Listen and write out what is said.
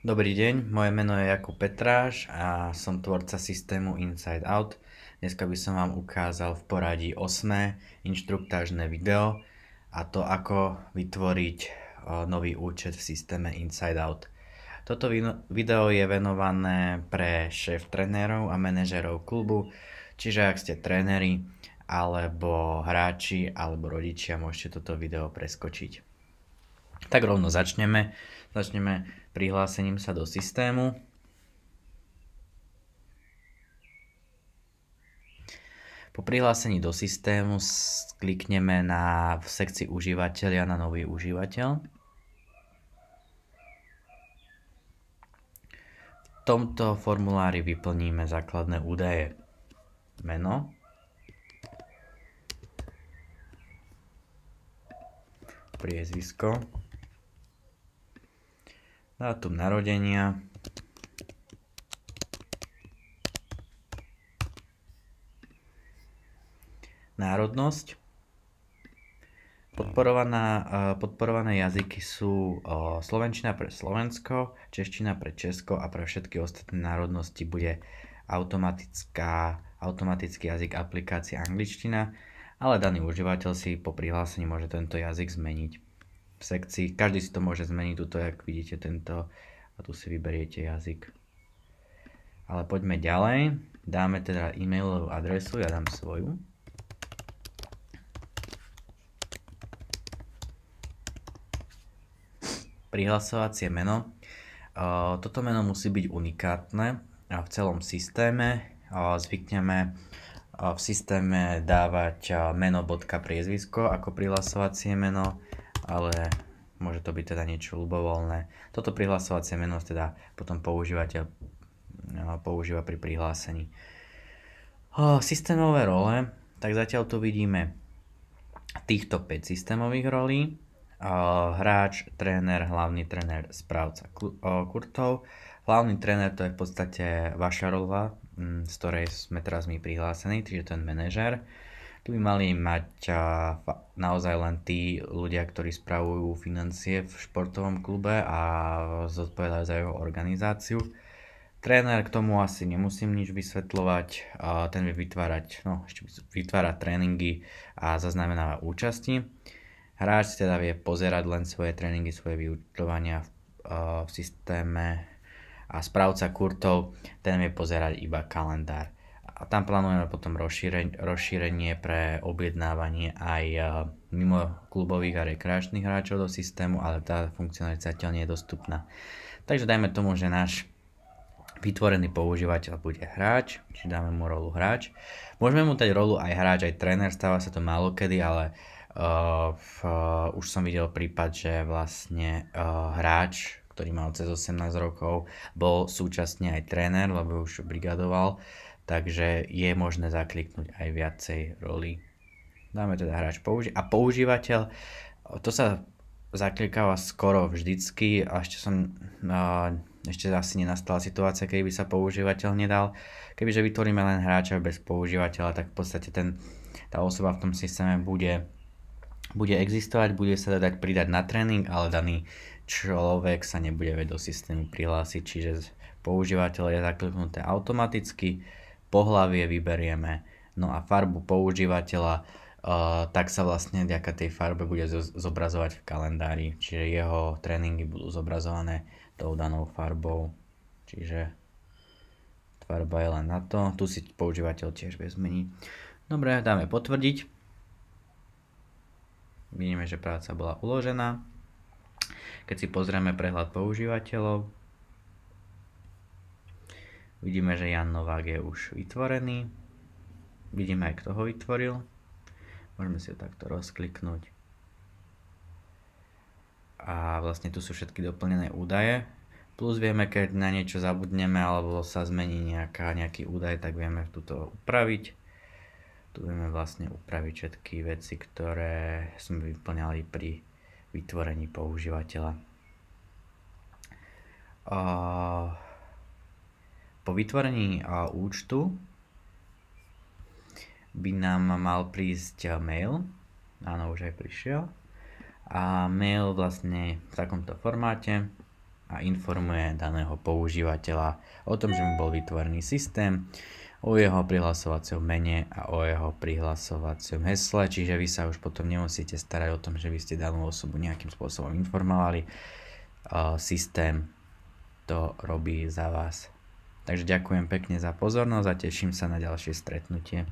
Dobrý deň, moje meno je Jakub Petráš a som tvorca systému Inside Out. Dneska by som vám ukázal v poradí 8. inštruktážne video a to ako vytvoriť nový účet v systéme Inside Out. Toto video je venované pre šéf-trénerov a manažérov klubu, čiže ak ste tréneri alebo hráči alebo rodičia, môžete toto video preskočiť. Tak rovno začneme. Začneme prihlásením sa do systému. Po prihlásení do systému klikneme v sekcii užívateľia na nový užívateľ. V tomto formulári vyplníme základné údaje. Meno, priezvisko, dátum narodenia, národnosť. Podporované jazyky sú slovenčina pre Slovensko, čeština pre Česko a pre všetky ostatné národnosti bude automatický jazyk aplikácie angličtina, ale daný užívateľ si po prihlásení môže tento jazyk zmeniť. V sekcii, každý si to môže zmeniť, tuto, jak vidíte tento, a tu si vyberiete jazyk. Ale poďme ďalej, dáme teda e-mailovú adresu, ja dám svoju. Prihlasovacie meno. Toto meno musí byť unikátne a v celom systéme. Zvykneme v systéme dávať meno.priezvisko ako prihlasovacie meno, ale môže to byť teda niečo ľubovoľné. Toto prihlasovacie meno teda potom používateľ používa pri prihlásení. Systémové role, tak zatiaľ tu vidíme týchto 5 systémových rolí. Hráč, tréner, hlavný tréner, správca kurtov. Hlavný tréner to je v podstate vaša rola, z ktorej sme teraz my prihlásení, čiže ten manažer. Tu by mali mať naozaj len tí ľudia, ktorí spravujú financie v športovom klube a zodpovedajú za jeho organizáciu. Tréner, k tomu asi nemusím nič vysvetľovať, ten vie vytvárať tréningy a zaznamenáva účasti. Hráč teda vie pozerať len svoje tréningy, svoje vyučtovania v systéme a správca kurtov, ten vie pozerať iba kalendár. A tam plánujeme potom rozšírenie pre objednávanie aj mimo klubových a rekreačných hráčov do systému, ale tá funkcionalita zatiaľ nie je dostupná. Takže dajme tomu, že náš vytvorený používateľ bude hráč, čiže dáme mu rolu hráč. Môžeme mu dať rolu aj hráč, aj tréner, stáva sa to málokedy, ale už som videl prípad, že vlastne hráč, ktorý mal cez 18 rokov, bol súčasne aj tréner, lebo už brigadoval, takže je možné zakliknúť aj viacej roli. Dáme teda hráč a používateľ, to sa zaklikáva skoro vždycky a ešte asi nenastala situácia, keby by sa používateľ nedal. Kebyže vytvoríme len hráča bez používateľa, tak v podstate tá osoba v tom systéme bude existovať, bude sa dať pridať na tréning, ale daný človek sa nebude vedieť do systému prihlásiť, čiže používateľ je zakliknuté automaticky, pohlavie vyberieme, no a farbu používateľa, tak sa vlastne vďaka tej farbe bude zobrazovať v kalendári, čiže jeho tréningy budú zobrazované tou danou farbou, čiže farba je len na to, tu si používateľ tiež vie zmeniť. Dobre, dáme potvrdiť. Vidíme, že práca bola uložená. Keď si pozrieme prehľad používateľov, vidíme, že Jan Novák je už vytvorený. Vidíme aj, kto ho vytvoril. Môžeme si ho takto rozkliknúť. A vlastne tu sú všetky doplnené údaje. Plus vieme, keď na niečo zabudneme alebo sa zmení nejaký údaj, tak vieme túto upraviť. Tu vieme vlastne upraviť všetky veci, ktoré sme vyplňali pri vytvorení používateľa. Po vytvorení účtu by nám mal prísť mail. Áno, už aj prišiel. A mail vlastne v takomto formáte. a informuje daného používateľa o tom, že mu bol vytvorený systém, o jeho prihlasovacom mene a o jeho prihlasovacom hesle, čiže vy sa už potom nemusíte starať o tom, že by ste danú osobu nejakým spôsobom informovali. Systém to robí za vás. Takže ďakujem pekne za pozornosť a teším sa na ďalšie stretnutie.